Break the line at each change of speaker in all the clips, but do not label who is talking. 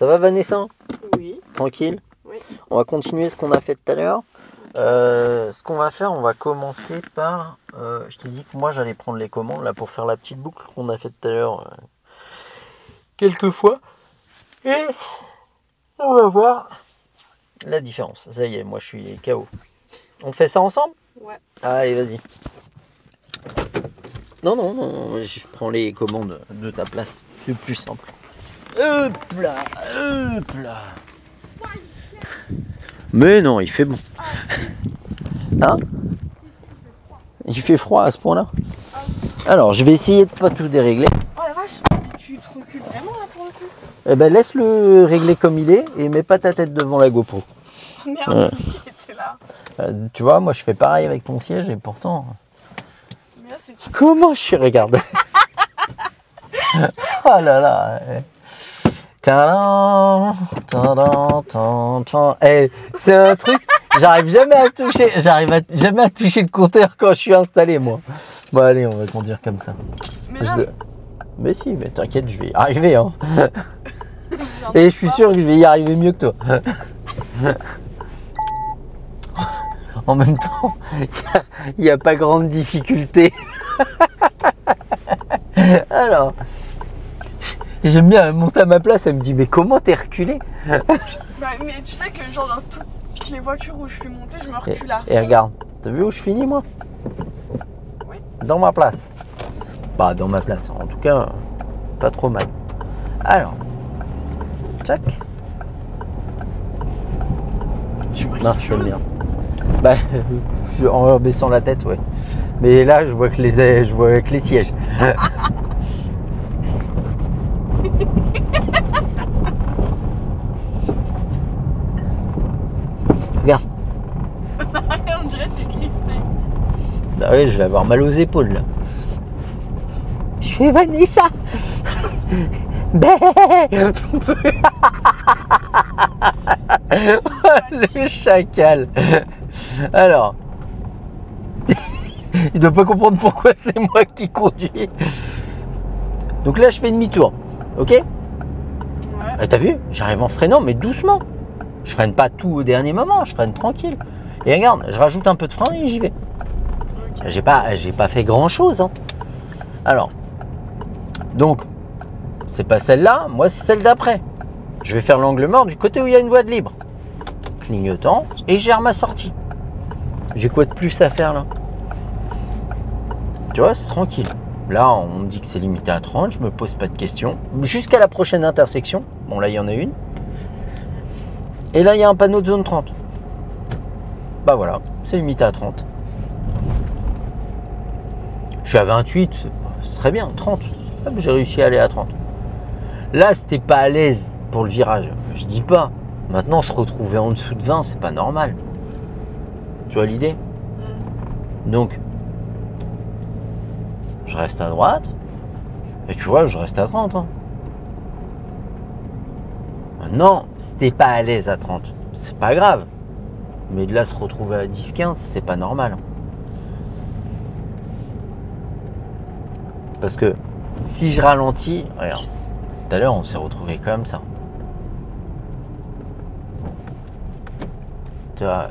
Ça va Vanessa?
Oui.
Tranquille?
Oui.
On va continuer ce qu'on a fait tout à l'heure. Ce qu'on va faire, on va commencer par... je t'ai dit que moi j'allais prendre les commandes là pour faire la petite boucle qu'on a fait tout à l'heure quelques fois. Et on va voir la différence. Ça y est, moi je suis KO. On fait ça ensemble?
Ouais.
Allez, vas-y. Non, je prends les commandes de ta place. C'est plus simple. Hop là, hop là. Mais non, il fait bon. Hein? Il fait froid à ce point-là? Alors, je vais essayer de pas tout dérégler.
Oh la vache, tu te recules vraiment là pour le coup?
Eh ben, laisse-le régler comme il est et mets pas ta tête devant la GoPro.
Merde, il était là.
Tu vois, moi je fais pareil avec ton siège et pourtant...
Mais là, c'est...
Comment je suis, regarde. Oh là là. Tadam, tadam, tadam, tadam. Eh, c'est un truc, j'arrive jamais à toucher le compteur quand je suis installé, moi. Bon allez, on va conduire comme ça.
Mais là,
Mais si, mais t'inquiète, je vais y arriver, hein. Et je suis sûr que je vais y arriver mieux que toi. En même temps, il n'y a pas grande difficulté. Alors, j'aime bien, elle monte à ma place, elle me dit, mais comment t'es reculé?
bah, mais tu sais que genre dans toutes les voitures où je suis montée, je me recule à fond.
Et regarde, t'as vu où je finis moi?
Oui.
Dans ma place. Bah, dans ma place, en tout cas, pas trop mal. Alors, tchac.
Tu vois
Non,
quelque
c'est
chose?
bien. Bah, en baissant la tête, ouais. Mais là, je vois que les sièges. Regarde.
On dirait que t'es crispé.
Bah oui, je vais avoir mal aux épaules là. Je suis Vanessa. Le chacal. Alors, il doit pas comprendre pourquoi c'est moi qui conduis. Donc là, je fais demi-tour, ok?
Ouais.
T'as vu? J'arrive en freinant, mais doucement. Je freine pas tout au dernier moment, je freine tranquille. Et regarde, je rajoute un peu de frein et j'y vais.
Ok.
J'ai pas fait grand chose. Hein. Alors, donc, c'est pas celle-là, moi c'est celle d'après. Je vais faire l'angle mort du côté où il y a une voie de libre. Clignotant et je gère ma sortie. J'ai quoi de plus à faire là? Tu vois, c'est tranquille. Là, on me dit que c'est limité à 30, je me pose pas de questions. Jusqu'à la prochaine intersection. Bon, là, il y en a une. Et là, il y a un panneau de zone 30. Bah voilà, c'est limité à 30. Je suis à 28, c'est très bien, 30. Hop, j'ai réussi à aller à 30. Là, c'était pas à l'aise pour le virage. Je dis pas. Maintenant, se retrouver en dessous de 20, c'est pas normal. Tu vois l'idée? Donc, je reste à droite. Et tu vois, je reste à 30. Hein. Maintenant, si t'es pas à l'aise à 30, c'est pas grave. Mais de là, se retrouver à 10-15, c'est pas normal. Parce que si je ralentis, regarde, tout à l'heure, on s'est retrouvé comme ça. Tu vois,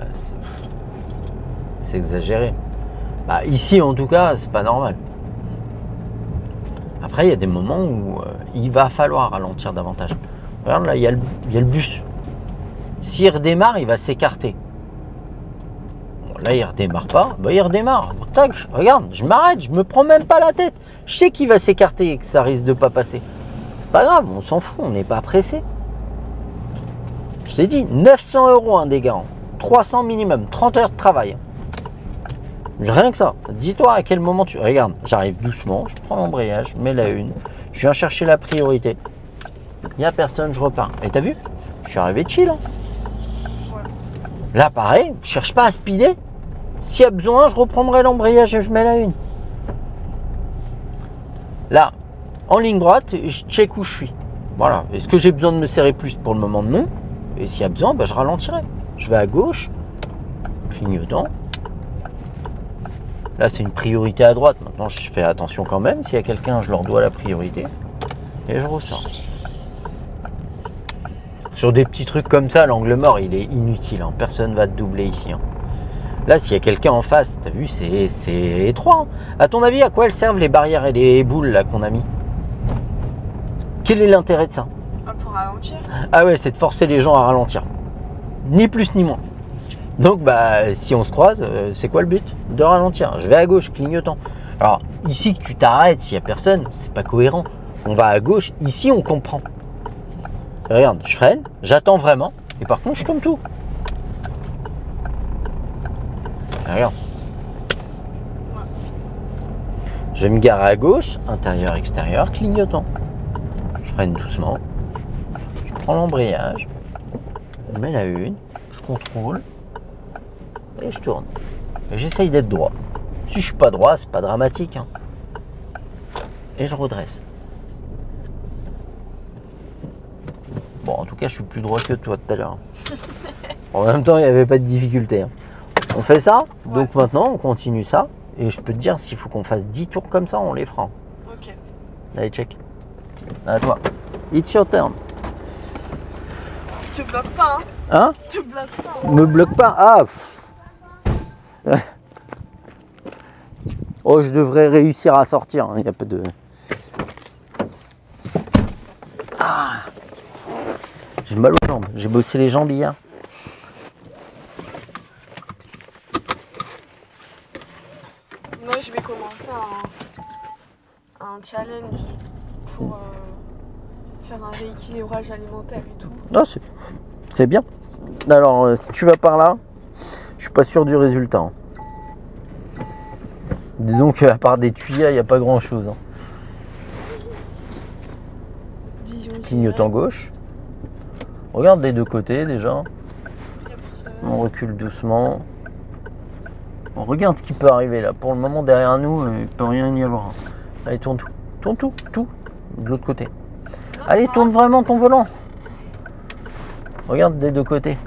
c'est exagéré. Bah, ici, en tout cas, c'est pas normal. Après, il y a des moments où il va falloir ralentir davantage. Regarde, là, il y a le bus. S'il redémarre, il va s'écarter. Bon, là, il redémarre pas. Bah, il redémarre. Tac, regarde, je m'arrête, je me prends même pas la tête. Je sais qu'il va s'écarter et que ça risque de pas passer. C'est pas grave, on s'en fout, on n'est pas pressé. Je t'ai dit, 900 € un des garants. 300 minimum, 30 heures de travail. Rien que ça. Dis-toi à quel moment tu... Regarde, j'arrive doucement, je prends l'embrayage, je mets la une, je viens chercher la priorité. Il n'y a personne, je repars. Et t'as vu? Je suis arrivé chill. Hein.
Ouais.
Là, pareil, je cherche pas à speeder. S'il y a besoin, je reprendrai l'embrayage et je mets la une. Là, en ligne droite, je check où je suis. Voilà. Est-ce que j'ai besoin de me serrer plus pour le moment? Non. Et s'il y a besoin, bah, je ralentirai. Je vais à gauche, clignotant. Là, c'est une priorité à droite. Maintenant, je fais attention quand même. S'il y a quelqu'un, je leur dois la priorité. Et je ressors. Sur des petits trucs comme ça, l'angle mort, il est inutile. Hein. Personne va te doubler ici. Hein. Là, s'il y a quelqu'un en face, t'as vu, c'est étroit. Hein. À ton avis, à quoi elles servent les barrières et les boules là qu'on a mis? Quel est l'intérêt de ça?
Pour ralentir.
Ah ouais, c'est de forcer les gens à ralentir. Ni plus ni moins. Donc, bah, si on se croise, c'est quoi le but? De ralentir. Je vais à gauche, clignotant. Alors, ici, que tu t'arrêtes, s'il n'y a personne, c'est pas cohérent. On va à gauche. Ici, on comprend. Regarde, je freine, j'attends vraiment. Et par contre, je tourne tout. Regarde.
Ouais.
Je vais me garer à gauche, intérieur, extérieur, clignotant. Je freine doucement. Je prends l'embrayage. Je mets la une. Je contrôle. Et je tourne. Et j'essaye d'être droit. Si je suis pas droit, c'est pas dramatique. Hein. Et je redresse. Bon, en tout cas, je suis plus droit que toi tout à l'heure. En même temps, il n'y avait pas de difficulté. Hein. On fait ça, donc maintenant, on continue ça. Et je peux te dire, s'il faut qu'on fasse 10 tours comme ça, on les fera.
Ok.
Allez, check. À toi. It's your turn.
Tu te bloques pas, hein?
Hein?
Tu te bloques pas.
Me bloque pas. Ah oh, je devrais réussir à sortir. Il n'y a pas de... Ah, j'ai mal aux jambes. J'ai bossé les jambes hier.
Moi, je vais commencer un challenge pour faire un rééquilibrage alimentaire et tout.
Ah, c'est bien. Alors, si tu vas par là, je suis pas sûr du résultat. Hein. Disons qu'à part des tuyas, il n'y a pas grand chose. Hein. Clignotant gauche. Regarde des deux côtés déjà. On recule doucement. On regarde ce qui peut arriver là. Pour le moment, derrière nous, il ne peut rien y avoir. Allez, tourne tout. Tourne tout. De l'autre côté. Allez, tourne vraiment ton volant. Regarde des deux côtés.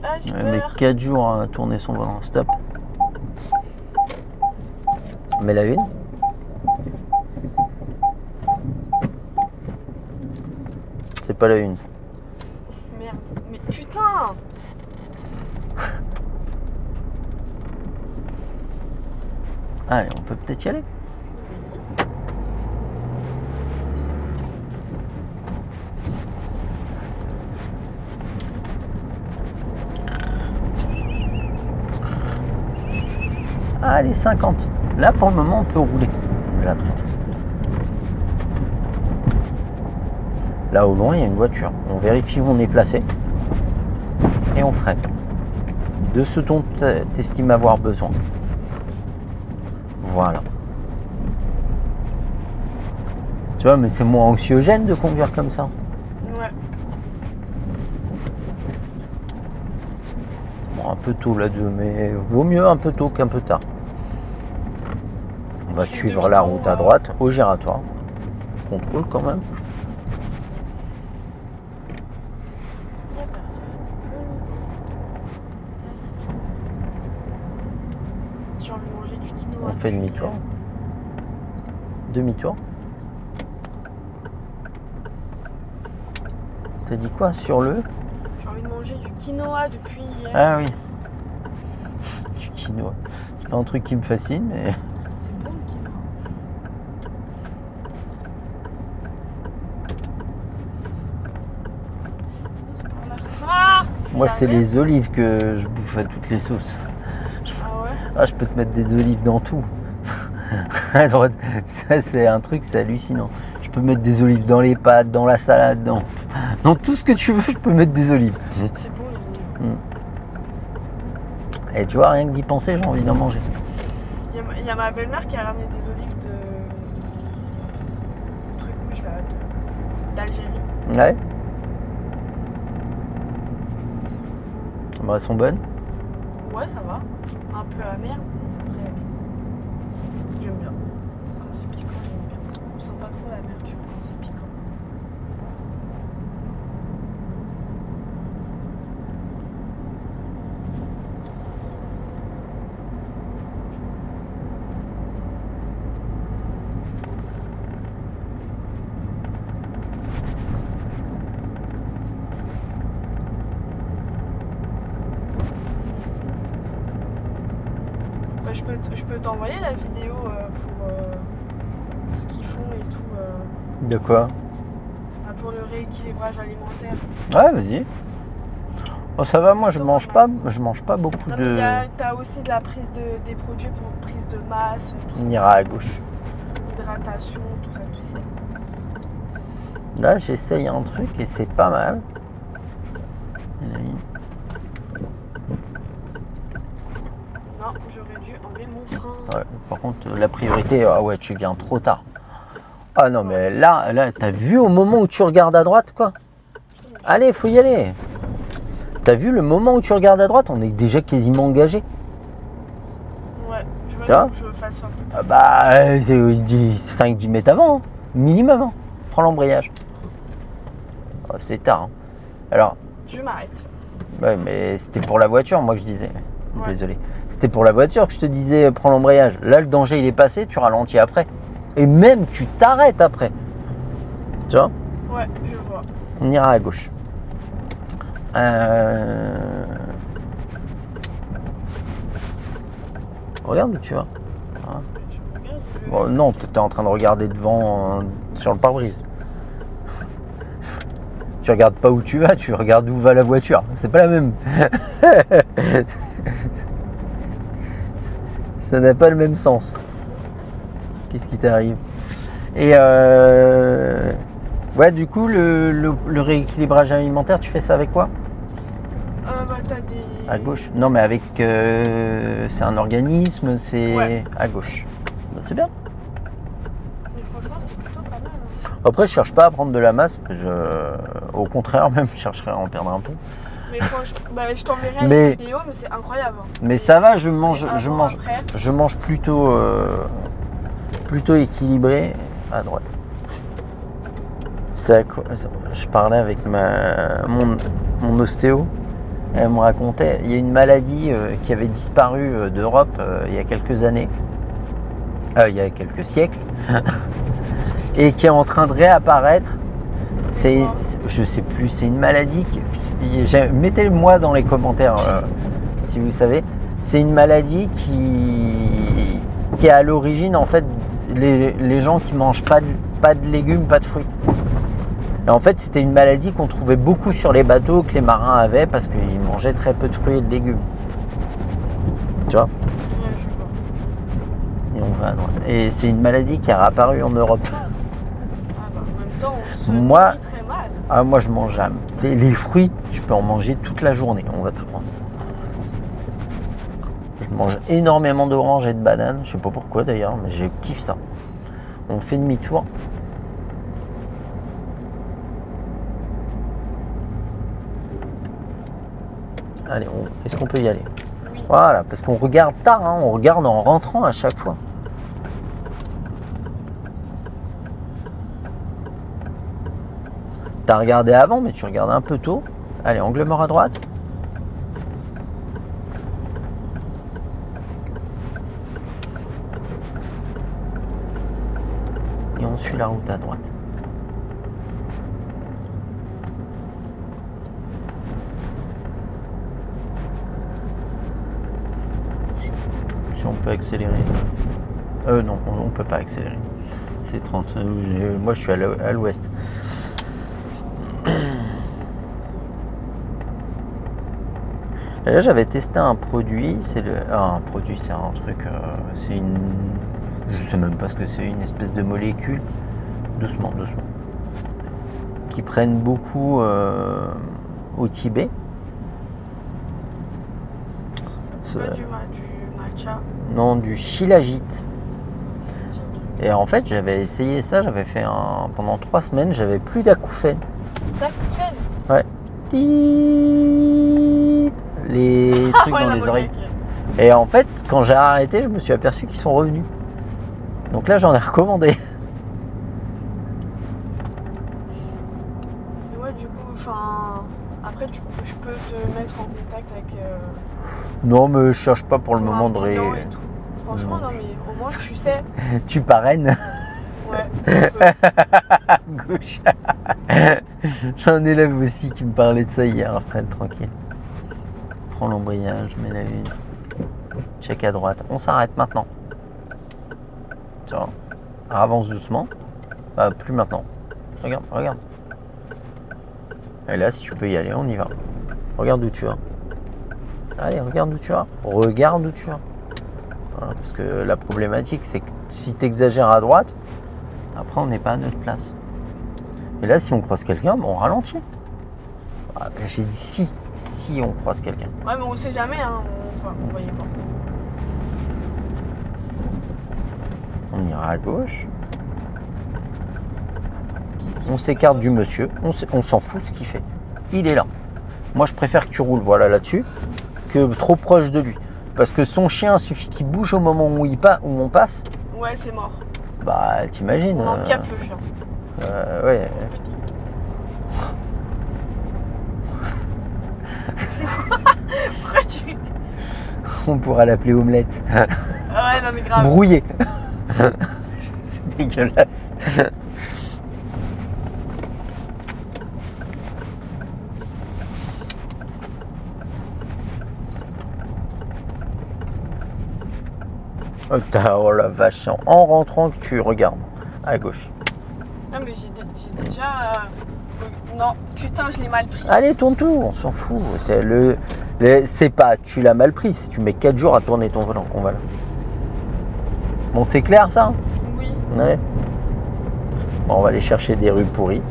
Ah, j'ai
Elle met
peur.
4 jours à tourner son volant. Stop. Mets la une. C'est pas la une.
Merde. Mais putain!
Allez, on peut peut-être y aller. Allez, 50. Là, pour le moment, on peut rouler. Là, là au loin, il y a une voiture. On vérifie où on est placé. Et on freine. De ce dont tu estimes avoir besoin. Voilà. Tu vois, mais c'est moins anxiogène de conduire comme ça.
Ouais.
Bon, un peu tôt là-dessus, mais vaut mieux un peu tôt qu'un peu tard. On va suivre la route à droite, au giratoire. Contrôle quand même.
Il y a personne. J'ai envie de manger du quinoa.
On fait demi-tour. Demi-tour. T'as dit quoi sur le...
J'ai envie de manger du quinoa depuis hier.
Ah oui. Du quinoa. C'est pas un truc qui me fascine, mais...
C'est bon le quinoa. C'est par là. Ah!
Moi, c'est les olives que je bouffe à toutes les sauces.
Ah ouais?
Ah, je peux te mettre des olives dans tout. À droite, ça, c'est un truc, c'est hallucinant. Je peux mettre des olives dans les pâtes, dans la salade, dans tout ce que tu veux, je peux mettre des olives.
C'est bon les olives.
Et tu vois, rien que d'y penser, j'ai envie d'en manger.
Il y a ma belle-mère qui a ramené des olives de truc rouge là, d'Algérie.
Ouais. Bah, elles sont bonnes.
Ouais, ça va. Un peu amer. Après, j'aime bien. Quand c'est piquant, j'aime bien. On sent pas trop l'amertume quand c'est piquant. je peux t'envoyer la vidéo pour ce qu'ils font et tout.
De quoi?
Pour le rééquilibrage alimentaire.
Ouais, vas-y. Oh, ça va, moi je mange pas beaucoup
Non,
de.
T'as aussi de la prise des produits pour prise de masse, tout ça.
On ira à gauche.
Hydratation, tout ça, tout ça.
Là, j'essaye un truc et c'est pas mal.
Non, j'aurais dû enlever mon frein.
Ouais, par contre, la priorité, ah ouais, tu viens trop tard. Ah non, mais là, t'as vu au moment où tu regardes à droite, quoi? Allez, faut y aller. T'as vu le moment où tu regardes à droite? On est déjà quasiment engagé.
Ouais, tu vois, je fasse un peu.
Ah bah, 5-10 mètres avant, hein, minimum. Hein. Prends l'embrayage. Oh, c'est tard. Hein. Alors.
Je m'arrête.
Ouais, mais c'était pour la voiture, moi que je disais.
Ouais.
Désolé. C'était pour la voiture que je te disais, prends l'embrayage. Là, le danger, il est passé, tu ralentis après. Et même, tu t'arrêtes après. Tu vois?
Ouais, je vois.
On ira à gauche. Regarde où tu vas. Hein. Bon, non, tu étais en train de regarder devant sur le pare-brise. Tu regardes pas où tu vas, tu regardes où va la voiture. C'est pas la même. Ça n'a pas le même sens. Qu'est-ce qui t'arrive? Et ouais, du coup, le rééquilibrage alimentaire, tu fais ça avec quoi?
Bah, t'as des...
À gauche? Non, mais avec... c'est un organisme, c'est...
Ouais.
À gauche. Bah, c'est bien.
Mais franchement, c'est plutôt pas mal. Hein.
Après, je cherche pas à prendre de la masse. Au contraire, même, je chercherais à en perdre un peu.
Mais franchement, bah, je t'enverrai la vidéo, mais c'est incroyable. Hein.
Mais
et
ça va, je mange plutôt équilibré à droite. C'est à quoi? Je parlais avec mon ostéo. Elle me racontait, il y a une maladie qui avait disparu d'Europe il y a quelques années, il y a quelques siècles, et qui est en train de réapparaître. Je sais plus, c'est une maladie mettez-le-moi dans les commentaires si vous savez. C'est une maladie qui est à l'origine en fait les gens qui mangent pas de légumes, pas de fruits. Et en fait, c'était une maladie qu'on trouvait beaucoup sur les bateaux, que les marins avaient parce qu'ils mangeaient très peu de fruits et de légumes. Tu vois?
Ouais, je vois.
Et on va à droite. Et c'est une maladie qui est réapparue en Europe.
Ah bah, en même temps, on se nourrit très mal.
Ah, moi, je mange jamais. Les fruits, je peux en manger toute la journée. On va tout prendre. Je mange énormément d'oranges et de bananes. Je sais pas pourquoi d'ailleurs, mais je kiffe ça. On fait demi-tour. Allez, est-ce qu'on peut y aller?
Oui.
Voilà, parce qu'on regarde tard, hein, on regarde en rentrant à chaque fois. T'as regardé avant, mais tu regardes un peu tôt. Allez, angle mort à droite. Et on suit la route à droite. Si on peut accélérer. Non, on peut pas accélérer. C'est 30. Moi, je suis à l'ouest. Et là, j'avais testé un produit. C'est un produit, c'est un truc. C'est une. Je sais même pas ce que c'est. Une espèce de molécule. Doucement, doucement. Qui prennent beaucoup au Tibet.
C'est pas du matcha.
Non, du shilajit. Et en fait, j'avais essayé ça, j'avais fait pendant 3 semaines, j'avais plus d'acouphènes.
D'acouphènes?
Ouais. Les trucs
ouais,
dans les oreilles. Et en fait, quand j'ai arrêté, je me suis aperçu qu'ils sont revenus. Donc là, j'en ai recommandé.
Et ouais, du coup, enfin... Après, je peux te mettre en contact avec...
Non, mais je cherche pas pour le moment de
et tout. Franchement, non, mais au moins, tu sais.
Tu parraines?
Ouais.
Gauche. J'ai un élève aussi qui me parlait de ça hier, Fred, tranquille. Prends l'embrayage, mets la une. check à droite. On s'arrête maintenant. Tiens, avance doucement. Bah, plus maintenant. Regarde, regarde. Et là, si tu peux y aller, on y va. Regarde où tu vas. Allez, regarde où tu vas. Regarde où tu vas. Voilà, parce que la problématique, c'est que si tu exagères à droite, après, on n'est pas à notre place. Et là, si on croise quelqu'un, on ralentit. Ah, j'ai dit si on croise quelqu'un.
Ouais, mais on sait jamais, hein. On voyait pas.
On ira à gauche.
Qu'est-ce qu'il
On
fait,
s'écarte du
attention.
monsieur. On s'en fout de ce qu'il fait. Il est là. Moi, je préfère que tu roules voilà, là-dessus que trop proche de lui. Parce que son chien, il suffit qu'il bouge au moment où, où on passe.
Ouais, c'est mort.
Bah, t'imagines.
On handicape le chien.
Ouais.
Pourquoi tu...
On pourra l'appeler omelette.
Ouais, non mais grave.
Brouillé. C'est dégueulasse. Oh la vache, en rentrant que tu regardes à gauche.
Non mais j'ai déjà... Non, putain, je l'ai mal pris.
Allez, tourne tout, on s'en fout. C'est pas tu l'as mal pris, c'est tu mets 4 jours à tourner ton volant qu'on va là. Bon, c'est clair ça?
Oui.
Ouais. Bon, on va aller chercher des rues pourries.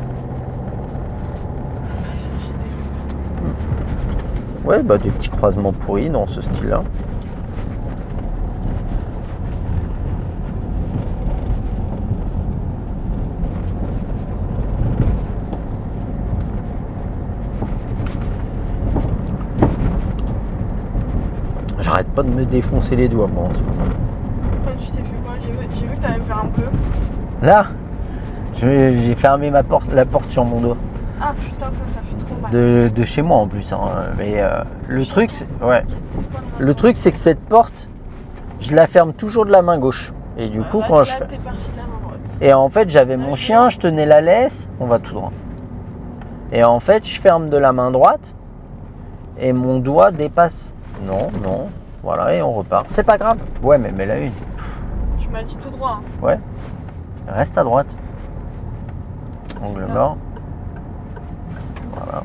J'ai des fous.
Ouais, bah des petits croisements pourris dans ce style-là. J'arrête pas de me défoncer les doigts, moi, en ce moment.
Pourquoi tu t'es fait quoi? J'ai vu que t'avais fait un bleu.
Là, j'ai fermé la porte sur mon doigt.
Ah putain, ça fait trop mal.
De chez moi en plus. Hein. Mais le truc, c'est ouais.
C'est quoi
Le truc, c'est que cette porte, je la ferme toujours de la main gauche. Et du coup, quand je fais.
T'es parti de la main droite.
Et en fait, j'avais
Là,
mon
je
chien,
vois.
je tenais la laisse, on va tout droit. Et en fait, je ferme de la main droite et mon doigt dépasse. Non, voilà, et on repart. C'est pas grave. Ouais, mais mets-la une.
Tu m'as dit tout droit. Hein.
Ouais. Reste à droite. Angle
C'est là.
mort. Voilà.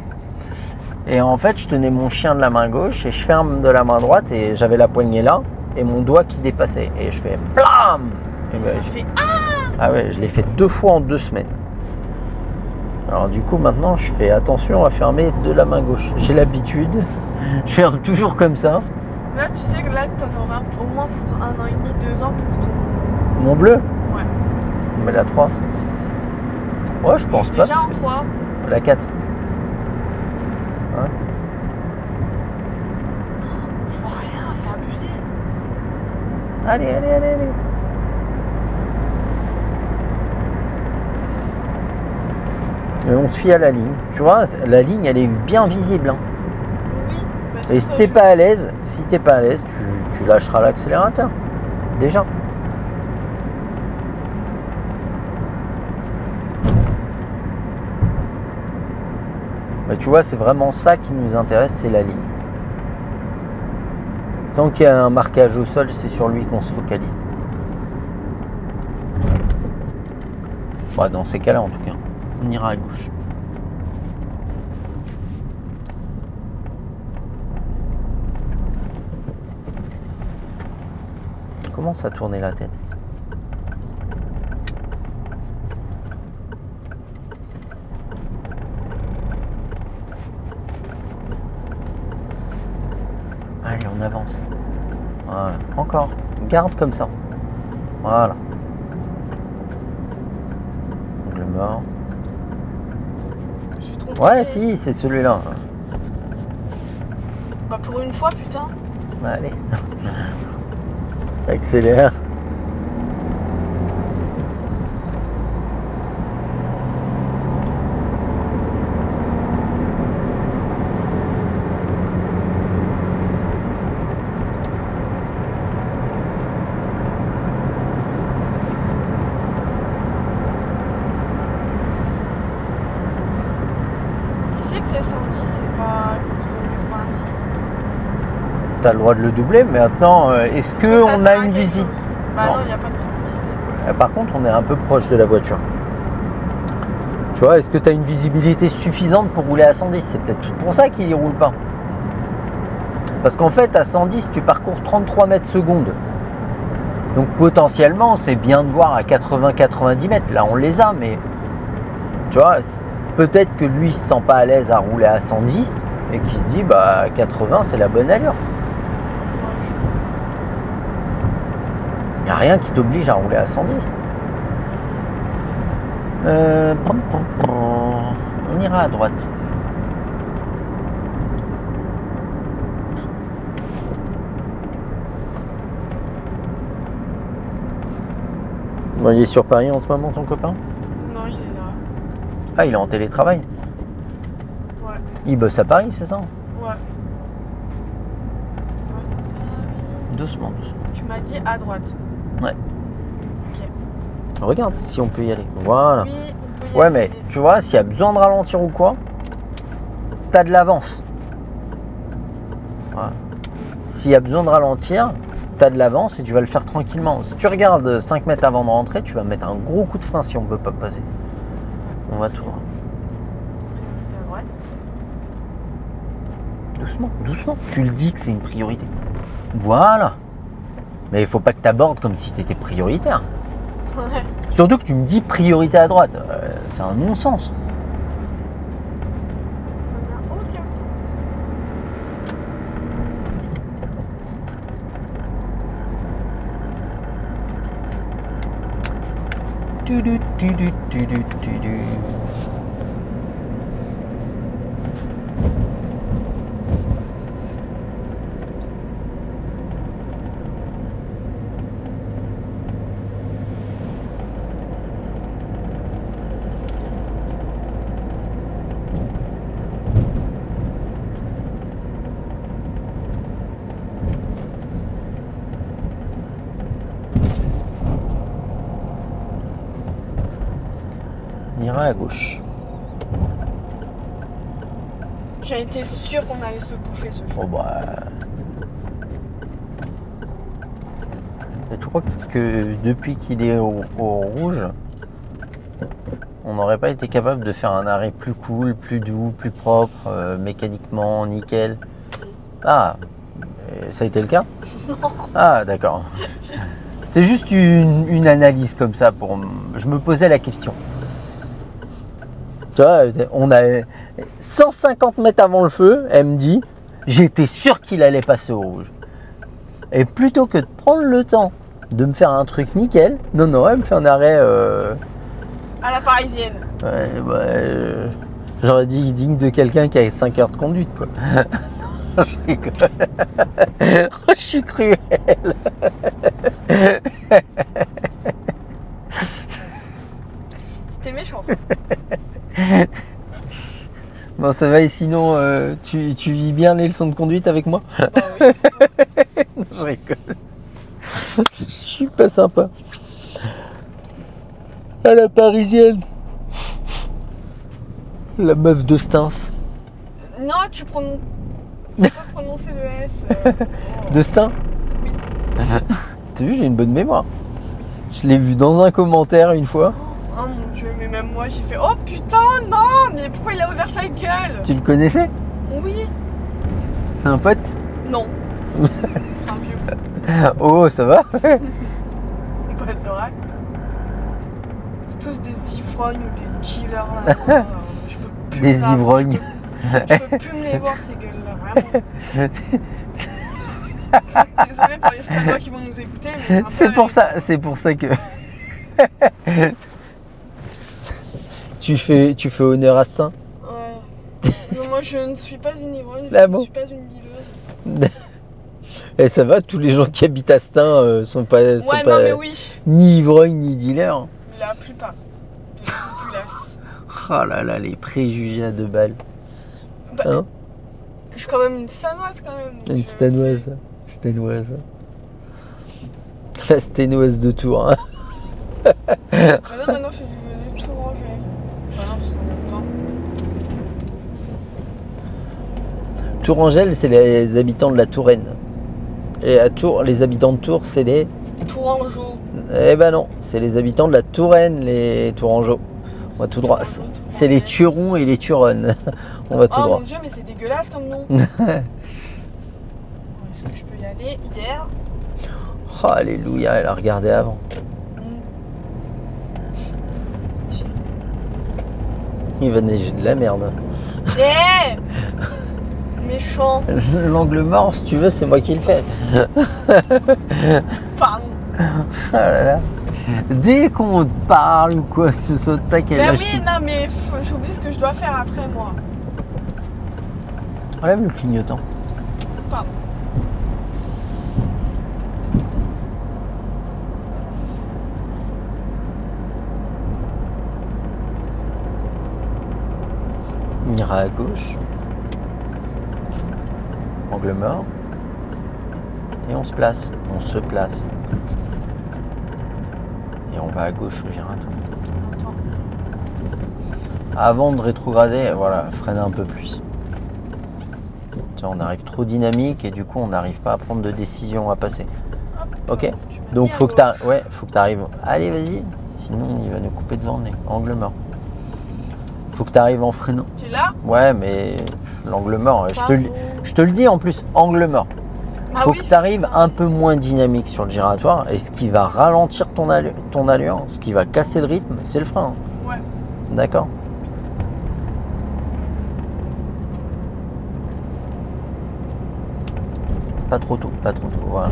Et en fait, je tenais mon chien de la main gauche et je ferme de la main droite et j'avais la poignée là et mon doigt qui dépassait. Et je fais blam. Et ben,
Ça fait...
ah ouais, je l'ai fait 2 fois en 2 semaines. Alors du coup, maintenant, je fais attention à fermer de la main gauche. J'ai l'habitude. Je ferme toujours comme ça.
Là, tu sais que là, t'en auras au moins pour 1 an et demi, 2 ans pour ton...
Mon bleu,
Ouais.
on met la 3. Ouais, je pense
suis
pas.
déjà
parce
en
que-
3.
La 4. Hein?
On fera rien, c'est abusé.
Allez. Et on se fie à la ligne. Tu vois, la ligne, elle est bien visible. Hein.
Oui. Bah, c'est
Et
ça,
si t'es
je-
pas à l'aise, tu lâcheras l'accélérateur. Déjà. Mais tu vois, c'est vraiment ça qui nous intéresse, c'est la ligne. Tant qu'il y a un marquage au sol, c'est sur lui qu'on se focalise. Bah, dans ces cas-là, en tout cas, on ira à gauche. Commence à tourner la tête. Allez, on avance. Voilà. Encore. Garde comme ça. Voilà. Angle mort.
Je suis trompée.
Ouais, si, c'est celui-là.
Bah, pour une fois, putain.
Allez. Accélère.
Il sait que c'est 110, c'est pas 90.
tu as le droit de le doubler. Mais maintenant, est-ce
Parce que ça
qu'on
sert
a
à
une
quelque
visibilité?
chose. Bah
Non.
non, il n'y a pas de visibilité.
Par contre, on est un peu proche de la voiture. Tu vois, est-ce que tu as une visibilité suffisante pour rouler à 110? C'est peut-être pour ça qu'il y roule pas. Parce qu'en fait, à 110, tu parcours 33 mètres secondes. Donc potentiellement, c'est bien de voir à 80-90 mètres. Là, on les a, mais tu vois, peut-être que lui, il se sent pas à l'aise à rouler à 110 et qu'il se dit, bah 80, c'est la bonne allure. Il n'y a rien qui t'oblige à rouler à 110. On ira à droite. Bon, il est sur Paris en ce moment, ton copain?
Non, il est là.
Ah, il est en télétravail.
Ouais.
Il bosse à Paris, c'est ça?
Ouais. Ouais, c'est pas...
Doucement, doucement.
Tu m'as dit à droite.
Ouais.
Ok.
Regarde si on peut y aller. Voilà.
Oui, on peut y
Ouais,
aller.
mais tu vois, s'il y a besoin de ralentir ou quoi, t'as de l'avance. Voilà. S'il y a besoin de ralentir, t'as de l'avance et tu vas le faire tranquillement. Si tu regardes 5 mètres avant de rentrer, tu vas mettre un gros coup de frein si on ne peut pas passer. On va tout droit.
Priorité à droite.
Doucement, doucement. Tu le dis que c'est une priorité. Voilà. Mais il faut pas que tu abordes comme si tu étais prioritaire.
Ouais.
Surtout que tu me dis priorité à droite. C'est un non-sens.
Ça n'a aucun sens. On ira à gauche. J'ai été sûre qu'on allait se bouffer ce fou.
Oh bah. Je crois que depuis qu'il est au rouge, on n'aurait pas été capable de faire un arrêt plus cool, plus doux, plus propre, mécaniquement, nickel.
Si.
Ah, ça a été le cas?
Non.
Ah, d'accord. C'était juste une analyse comme ça. Je me posais la question. Tu vois, on a 150 mètres avant le feu, elle me dit, j'étais sûr qu'il allait passer au rouge. Et plutôt que de prendre le temps de me faire un truc nickel, non, elle me fait un arrêt.
À la parisienne.
Ouais, j'aurais dit digne de quelqu'un qui a 5 heures de conduite, quoi. Non, je rigole. Je suis cruel.
C'était méchant ça.
Bon, ça va, et sinon, tu vis bien les leçons de conduite avec moi?
Bah oui.
Non, je rigole. Je suis pas sympa. À la parisienne. La meuf de Stins.
Non, tu prononces. Faut pas prononcer le S.
De Stein?
Oui.
T'as vu, j'ai une bonne mémoire. Je l'ai vu dans un commentaire une fois.
Oh mon dieu, mais même moi j'ai fait oh putain, non, mais pourquoi il a ouvert sa gueule?
Tu le connaissais?
Oui.
C'est un pote?
Non. C'est un vieux.
Oh, ça va?
Bah, c'est vrai. C'est tous des ivrognes ou des dealers là. Je peux plus
Des
me la-
ivrognes.
Je peux plus me les voir ces gueules là, vraiment. Désolée pour les Stanois qui vont nous écouter, mais
C'est pour ça que tu fais honneur à Stein.
Ouais. Non, moi je ne suis pas une ivrogne,
Ah
je
bon?
ne suis pas une dealeuse.
Et ça va, tous les gens qui habitent à Stein sont pas,
Ouais, non mais oui,
ni ivrognes ni dealers.
la plupart de la populace.
Oh là là, les préjugés à 2 balles.
Bah,
Hein?
je suis quand même une Stanoise quand même. donc,
Une Stanoise. Sténoise. La Sténoise de Tours. Hein.
Maintenant je suis devenue Tourangelle. Bah non, parce qu'en même temps.
Tourangelle, c'est les habitants de la Touraine. Et à Tours, les habitants de Tours, c'est les...
Tourangeau.
Eh ben non, c'est les habitants de la Touraine, les Tourangeaux. On va tout droit. C'est les Turons et les Turonnes. On va tout
Oh
droit.
mon dieu, mais c'est dégueulasse comme nom. Est-ce que je peux y aller? Hier.
Oh, alléluia, elle a regardé avant. Il va neiger de la merde.
Eh méchant.
L'angle mort, si tu veux, c'est moi qui le fais.
Pardon.
Oh là là. Dès qu'on te parle ou quoi que ce soit, tac, elle
Ben
lâche
oui, non mais j'oublie ce que je dois faire après moi.
tout. Enlève le clignotant.
Pardon.
On ira à gauche. Angle mort. Et on se place. On se place. Et on va à gauche au giratoire.
Attends.
Avant de rétrograder, voilà, freine un peu plus. Tiens, on arrive trop dynamique et du coup on n'arrive pas à prendre de décision à passer.
Hop,
Ok.
tu m'as
Donc
dit
faut
à
que
gauche.
tu arrives. Allez, vas-y. Sinon il va nous couper devant le nez. Angle mort. Faut que tu arrives en freinant.
C'est là?
Ouais, mais l'angle mort,
Pardon.
je te le dis en plus, angle mort.
Ah
Faut
oui.
que tu arrives un peu moins dynamique sur le giratoire et ce qui va ralentir ton allure, ce qui va casser le rythme, c'est le frein.
Ouais.
D'accord? Pas trop tôt, voilà.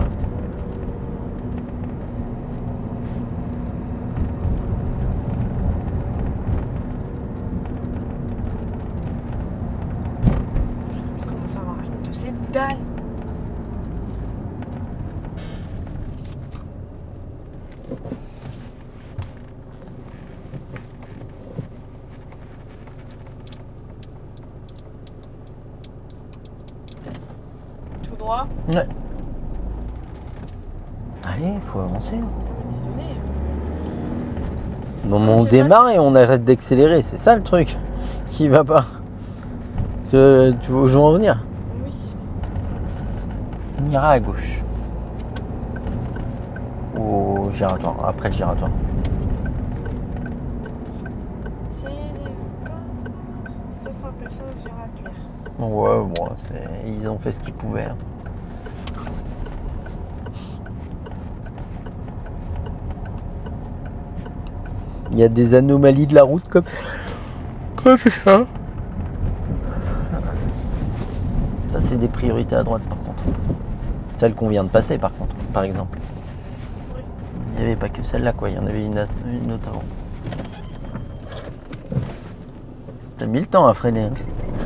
Je commence à avoir une de ces dalles. Tout droit.
Ouais. Allez, faut avancer.
Désolé.
Non, mais on
J'ai
démarre et on arrête d'accélérer, c'est ça le truc qui va pas. Tu vois où je veux en venir?
Oui.
On ira à gauche. Au giratoire, après le giratoire.
C'est ça s'appelle ça le giratoire.
Ouais, bon, ils ont fait ce qu'ils pouvaient. Hein. Il y a des anomalies de la route comme ça. Ça, c'est des priorités à droite par contre. Celle qu'on vient de passer par contre, par exemple.
Oui.
Il n'y avait pas que celle-là, quoi. Il y en avait une autre avant. T'as mis le temps à freiner. Hein.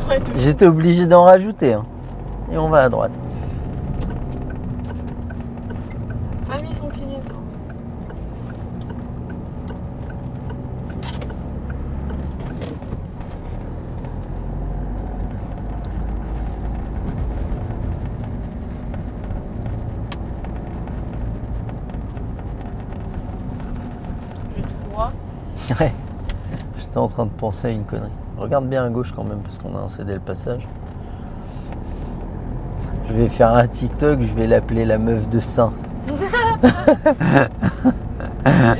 Ouais, de fou.
J'étais obligé d'en rajouter. Hein. Et on va à droite.
A mis son clignotant. Je vais tout droit.
Ouais. J'étais en train de penser à une connerie. Regarde bien à gauche quand même parce qu'on a cédé le passage. Je vais faire un TikTok, je vais l'appeler la meuf de Saint.
Et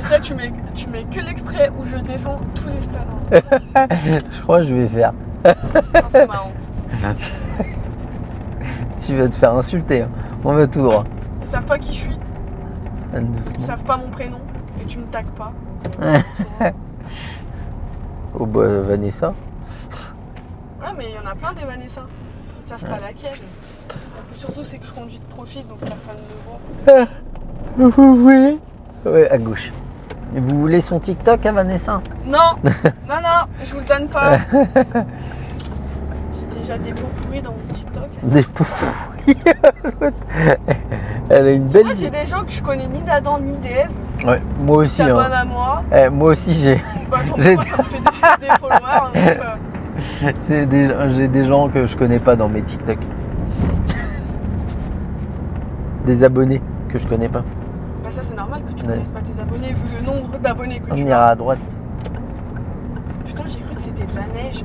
ça, tu mets que l'extrait où je descends tous les stades.
Je crois que je vais faire.
Ça, c'est marrant.
Tu vas te faire insulter. Hein. On va tout droit.
Ils savent pas qui je suis, ils
Doucement.
savent pas mon prénom, et tu me tagues pas.
Oh bah Vanessa.
Ouais, mais il y en a plein des Vanessa. Ils savent pas laquelle. Le plus surtout, c'est que je conduis de profil, donc personne ne me voit.
Vous voulez? Ouais, à gauche. Et vous voulez son TikTok à Vanessa?
Non, non, non, je vous le donne pas. J'ai déjà des pots pourris dans mon TikTok.
Des pourris. Elle a une belle
Moi, j'ai des gens que je connais ni d'Adam ni d'Ève.
Ouais, moi
Qui
aussi.
s'abonnent
Hein.
à moi.
Moi aussi j'ai.
Bah, ton
J'ai-
moi, ça me fait des followers. Donc,
J'ai des gens que je connais pas dans mes TikTok. Des abonnés que je connais pas.
bah, ça, c'est normal que tu
Ouais.
connaisses pas tes abonnés, vu le nombre d'abonnés que
On
tu
ira
as.
à droite.
Putain, j'ai cru que c'était de la neige.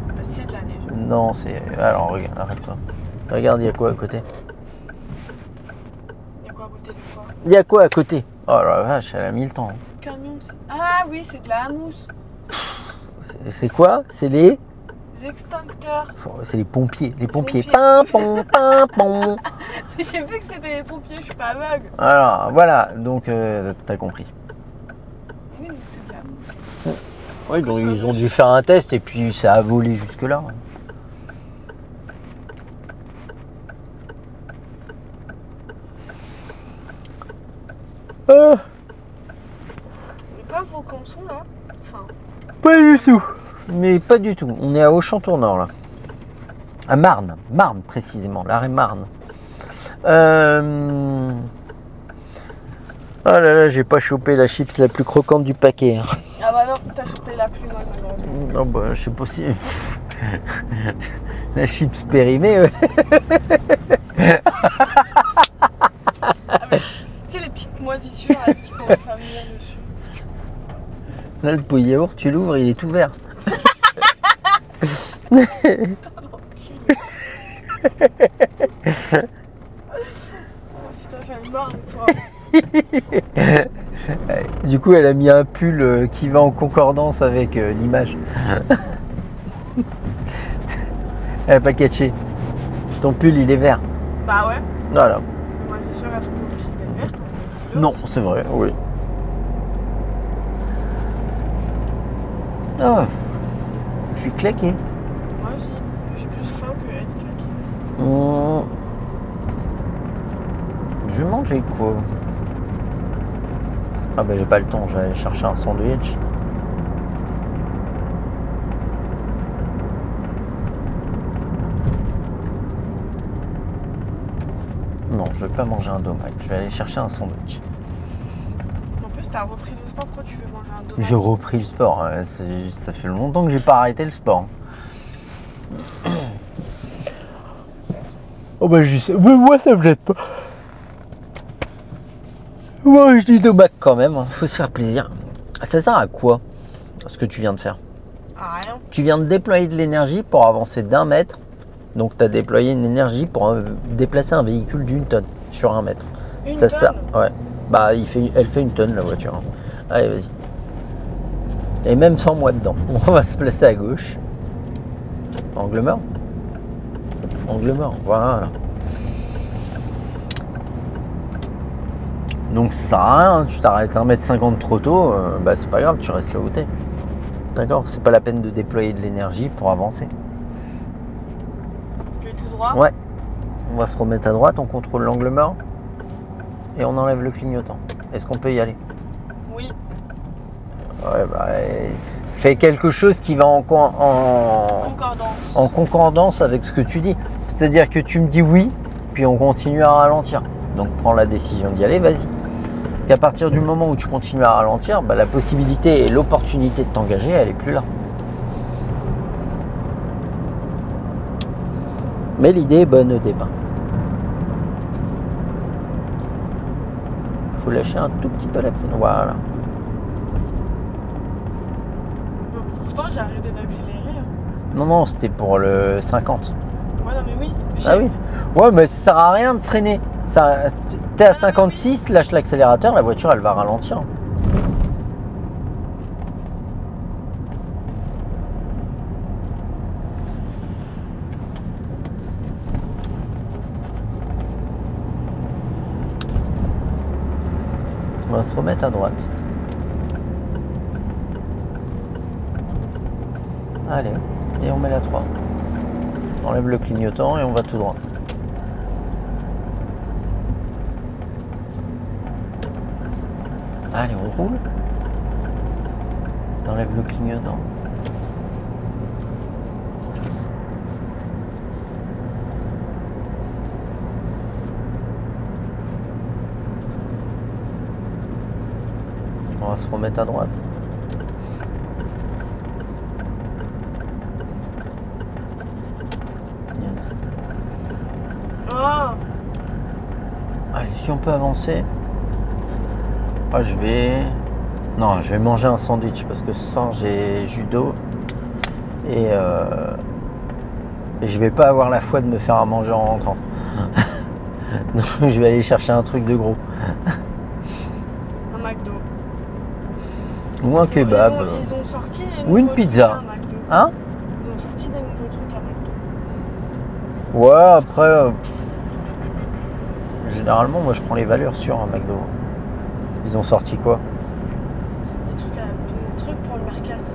Bah, c'est de la neige.
Non, c'est. Alors regarde, arrête-toi. Regarde, il y a quoi à côté? Il y a quoi à côté? Oh la vache, elle a mis le temps.
Camion, ah oui, c'est de la mousse.
C'est quoi? C'est les
extincteurs.
C'est les pompiers. Les pompiers.
pompiers.
Pim, pom, pom.
J'ai vu que c'était les pompiers, je suis pas aveugle.
Alors, voilà. Donc, t'as compris.
Oui, donc c'est de la mousse.
Oui, donc ils ont dû faire un test et puis ça a volé jusque-là.
Mais pas vos cançons là. Enfin.
Pas du tout. Mais pas du tout. On est à Auchan-Tournord là. À Marne. Marne précisément. L'arrêt Marne. Oh là là, j'ai pas chopé la chips la plus croquante du paquet. Hein.
Ah bah non, t'as chopé la plus molle malheureusement.
Non bah je sais pas si... la chips périmée. Ouais.
Ah, mais, tu sais les petites moisissures là, qui commencent à venir dessus.
Là le pot yaourt, tu l'ouvres, il est ouvert.
Putain j'en ai marre de toi.
Du coup elle a mis un pull qui va en concordance avec l'image. Elle a pas catché. Ton pull il est vert.
Bah ouais.
Voilà.
Les moisissures elles sont obligées d'être vertes. Hein.
Non, c'est vrai, oui. Ah, je suis claqué.
Moi aussi. J'ai plus faim que être claqué.
Je vais manger quoi? Ah bah j'ai pas le temps, je vais aller chercher un sandwich. Non, je vais pas manger un domac, je vais aller chercher un sandwich.
En plus t'as repris le sport, pourquoi tu veux manger un domaine?
J'ai repris le sport, ça fait longtemps que j'ai pas arrêté le sport. Oh bah je sais, mais moi ça me jette pas. Moi je dis domac quand même, faut se faire plaisir. Ça sert à quoi ce que tu viens de faire?
Ah rien.
Tu viens de déployer de l'énergie pour avancer d'1 mètre. Donc tu as déployé une énergie pour déplacer un véhicule d'1 tonne sur 1 mètre.
Une
Ça
tonne
sert. Ouais. Bah elle fait 1 tonne la voiture. Hein. Allez vas-y. Et même sans moi dedans. On va se placer à gauche. Angle mort. Angle mort, voilà. Donc ça sert à rien, tu t'arrêtes 1,50 m trop tôt, bah c'est pas grave, tu restes là où t'es. D'accord? C'est pas la peine de déployer de l'énergie pour avancer.
Tu es tout droit?
Ouais. On va se remettre à droite, on contrôle l'angle mort et on enlève le clignotant. Est-ce qu'on peut y aller?
Oui.
Ouais, bah, fais quelque chose qui va en concordance avec ce que tu dis. C'est-à-dire que tu me dis oui, puis on continue à ralentir. Donc prends la décision d'y aller, vas-y. Parce qu'à partir du moment où tu continues à ralentir, bah, la possibilité et l'opportunité de t'engager, elle est plus là. Mais l'idée est bonne au départ. Il faut lâcher un tout petit peu l'accélérateur. Voilà.
Pourtant j'ai arrêté d'accélérer. Hein.
Non, non, c'était pour le 50.
Ouais, non mais oui.
Ah oui. Ouais, mais ça sert à rien de freiner. T'es à 56, lâche l'accélérateur, la voiture elle va ralentir. On va se remettre à droite. Allez, et on met la 3. On enlève le clignotant et on va tout droit. Allez, on roule. On enlève le clignotant. On va se remettre à droite.
Oh.
Allez, si on peut avancer. Ah, je vais manger un sandwich parce que ce soir j'ai judo et je vais pas avoir la foi de me faire à manger en rentrant. Donc je vais aller chercher un truc de gros. Ou un kebab.
Ils ont sorti des
Ou une
nouveaux
pizza.
trucs à McDo.
Hein?
Ils ont sorti des nouveaux trucs à McDo.
Ouais, après... généralement, moi, je prends les valeurs sûres à McDo. Ils ont sorti quoi?
Des trucs pour le mercato.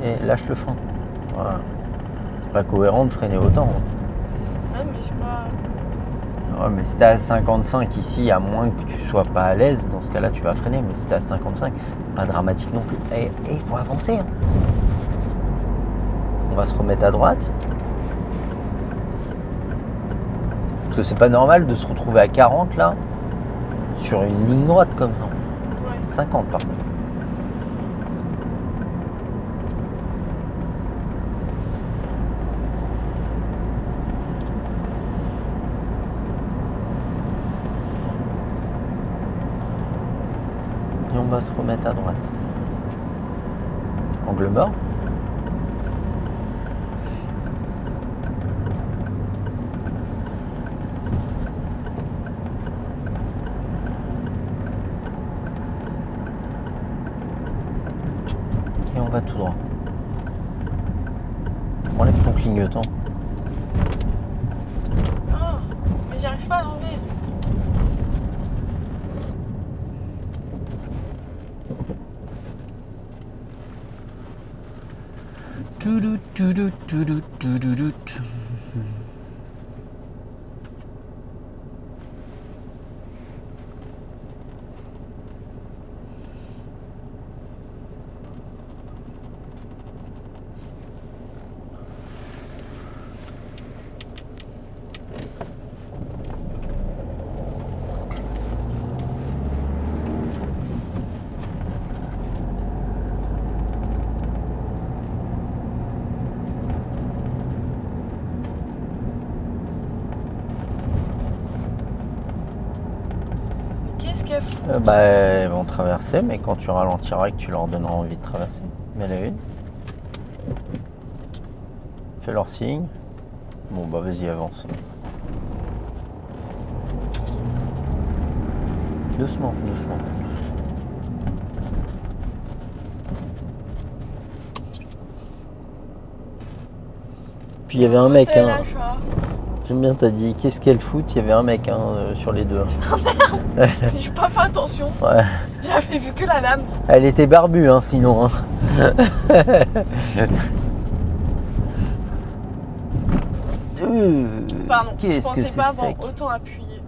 Et lâche le frein. Voilà. C'est pas cohérent de freiner autant.
Ouais, mais je sais pas.
Ouais, mais si t'es à 55 ici, à moins que tu sois pas à l'aise, dans ce cas-là, tu vas freiner. Mais si t'es à 55, c'est pas dramatique non plus. Et il faut avancer. Hein. On va se remettre à droite. Parce que c'est pas normal de se retrouver à 40 là, sur une ligne droite comme ça.
Ouais.
50 par contre. Et on va se remettre à droite. Angle mort. Et on va tout droit. Enlève ton clignotant.
Oh, mais j'arrive pas à l'enlever. Qu'est-ce qu'elle fout?
Elles vont traverser, mais quand tu ralentiras et que tu leur donneras envie de traverser, mets-les une. Fais leur signe. Bon bah vas-y, avance. Doucement, doucement. Puis il y avait un mec, hein. J'aime bien, t'as dit qu'est-ce qu'elle fout, il y avait un mec hein, sur les deux.
J'ai pas fait attention.
Ouais.
J'avais vu que la dame.
Elle était barbue hein, sinon. Hein.
Pardon, je
Qu'est-ce que
pensais
c'est
pas avoir
sec.
autant appuyé.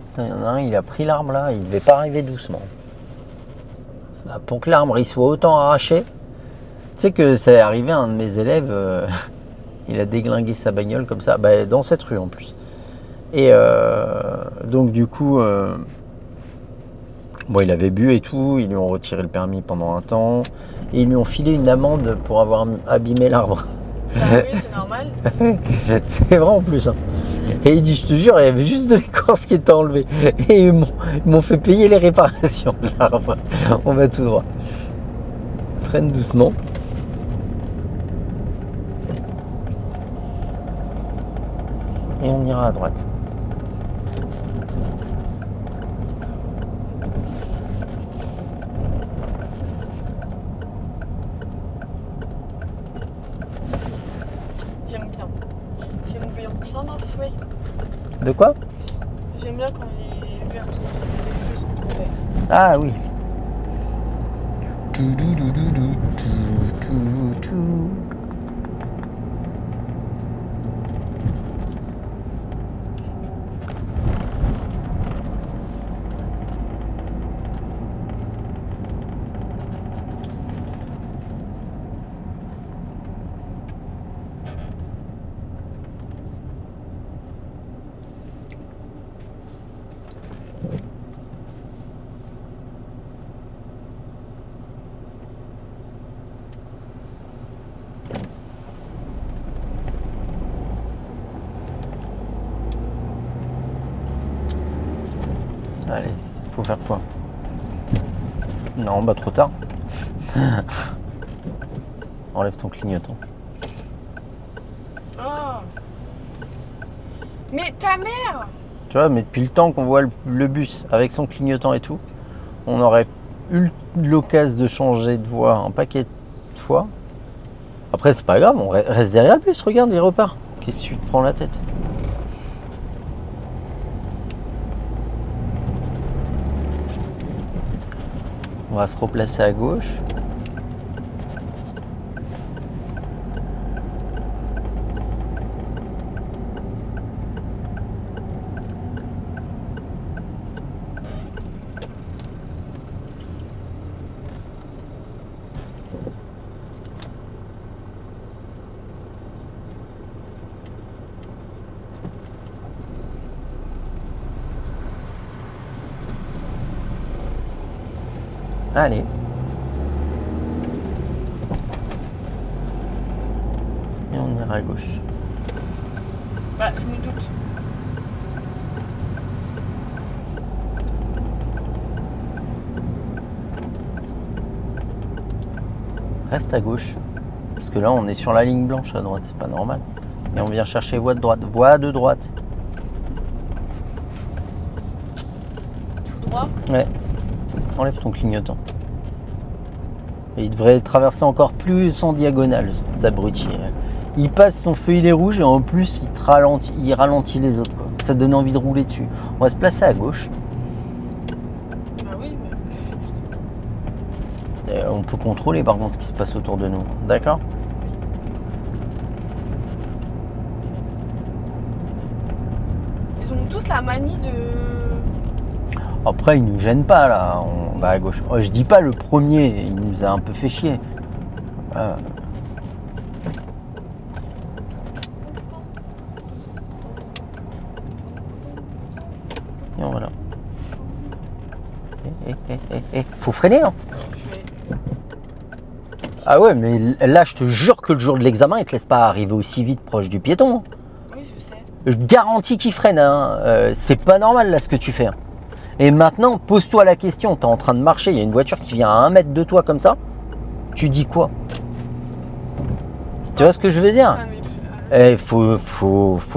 Putain, il y en a un, il a pris l'arme là, il devait pas arriver doucement. Ça, pour que l'arbre il soit autant arraché. Tu sais que c'est arrivé à un de mes élèves, il a déglingué sa bagnole comme ça, dans cette rue en plus. Et donc du coup, bon, il avait bu et tout, ils lui ont retiré le permis pendant un temps, et ils lui ont filé une amende pour avoir abîmé l'arbre.
Bah oui, c'est normal.
C'est vrai en plus. Hein. Et il dit, je te jure, il y avait juste de l'écorce qui était enlevée. Et ils m'ont fait payer les réparations de l'arbre. On va tout droit. Freine doucement. Et on ira à droite.
J'aime bien. J'aime bien. Ça marche, oui.
De quoi?
J'aime bien quand les verres sont les feux sont tombés.
Ah oui. Allez, faut faire quoi? Non, bah trop tard. Enlève ton clignotant.
Ah, Mais ta mère!
Tu vois, mais depuis le temps qu'on voit le bus avec son clignotant et tout, on aurait eu l'occasion de changer de voie un paquet de fois. Après, c'est pas grave, on reste derrière le bus, regarde, il repart. Qu'est-ce que tu te prends la tête? On va se replacer à gauche. Allez. Et on ira à gauche.
Bah, je me doute.
Reste à gauche. Parce que là, on est sur la ligne blanche à droite, c'est pas normal. Et on vient chercher voie de droite. Voie de droite.
Tout droit.
Ouais. Enlève ton clignotant. Et il devrait traverser encore plus en diagonale, cet abruti. Il passe, son feu il est rouge et en plus il ralentit les autres, quoi. Ça donne envie de rouler dessus. On va se placer à gauche.
Bah oui, mais...
Et on peut contrôler par contre ce qui se passe autour de nous. D'accord?
Ils ont tous la manie de...
Après, il nous gêne pas là, on va à gauche. Oh, je dis pas le premier, il nous a un peu fait chier. Et voilà. Faut freiner, hein.
Je vais...
Ah ouais, mais là, je te jure que le jour de l'examen, il te laisse pas arriver aussi vite proche du piéton.
Oui, je sais.
Je garantis qu'il freine, hein. C'est pas normal là ce que tu fais. Hein. Et maintenant, pose-toi la question, tu es en train de marcher, il y a une voiture qui vient à 1 mètre de toi comme ça, tu dis quoi? Tu vois ce que je veux dire? Il faut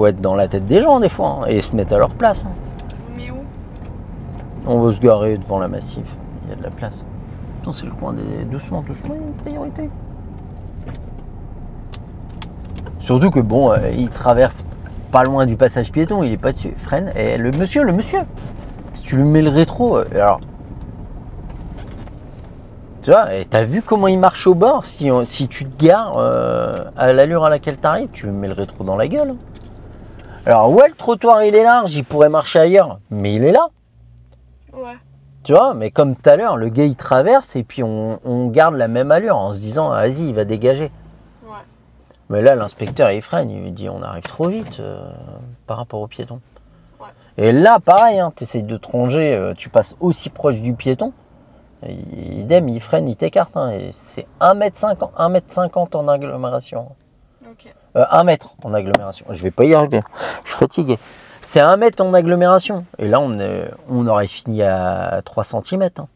être dans la tête des gens des fois, hein, et se mettre à leur place. Hein.
Je me mets où?
On va se garer devant la Massif, il y a de la place. Putain, c'est le coin des... Doucement, doucement, il y a une priorité. Surtout que bon, il traverse pas loin du passage piéton, il est pas dessus, freine, et le monsieur. Si tu lui mets le rétro, alors, tu vois, et t'as vu comment il marche au bord? Si tu te gares à l'allure à laquelle tu arrives, tu lui mets le rétro dans la gueule. Alors ouais, le trottoir il est large, il pourrait marcher ailleurs, mais il est là.
Ouais.
Tu vois, mais comme tout à l'heure, le gars il traverse et puis on garde la même allure en se disant, ah, vas-y, il va dégager.
Ouais.
Mais là, l'inspecteur il freine, il lui dit, on arrive trop vite par rapport au piéton. Et là, pareil, hein, tu essayes de te ranger, tu passes aussi proche du piéton. Idem, il freine, il t'écarte. Hein, et c'est 1,50 m en agglomération.
Ok.
1 mètre en agglomération. Je vais pas y arriver. Je suis fatigué. C'est 1 mètre en agglomération. Et là, on aurait fini à 3 cm. Hein.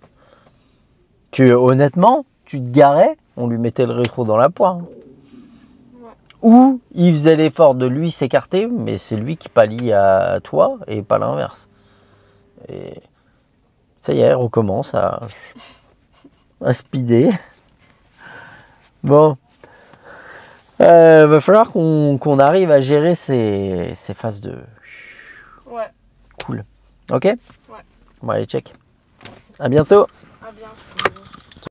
Honnêtement, tu te garais, on lui mettait le rétro dans la poire. Hein. Ou il faisait l'effort de lui s'écarter, mais c'est lui qui pallie à toi et pas l'inverse. Et ça y est, on recommence à speeder. Bon, va falloir qu'on arrive à gérer ces phases de...
Ouais.
Cool. Ok?
Ouais.
Bon, allez, check. À bientôt.
À bientôt.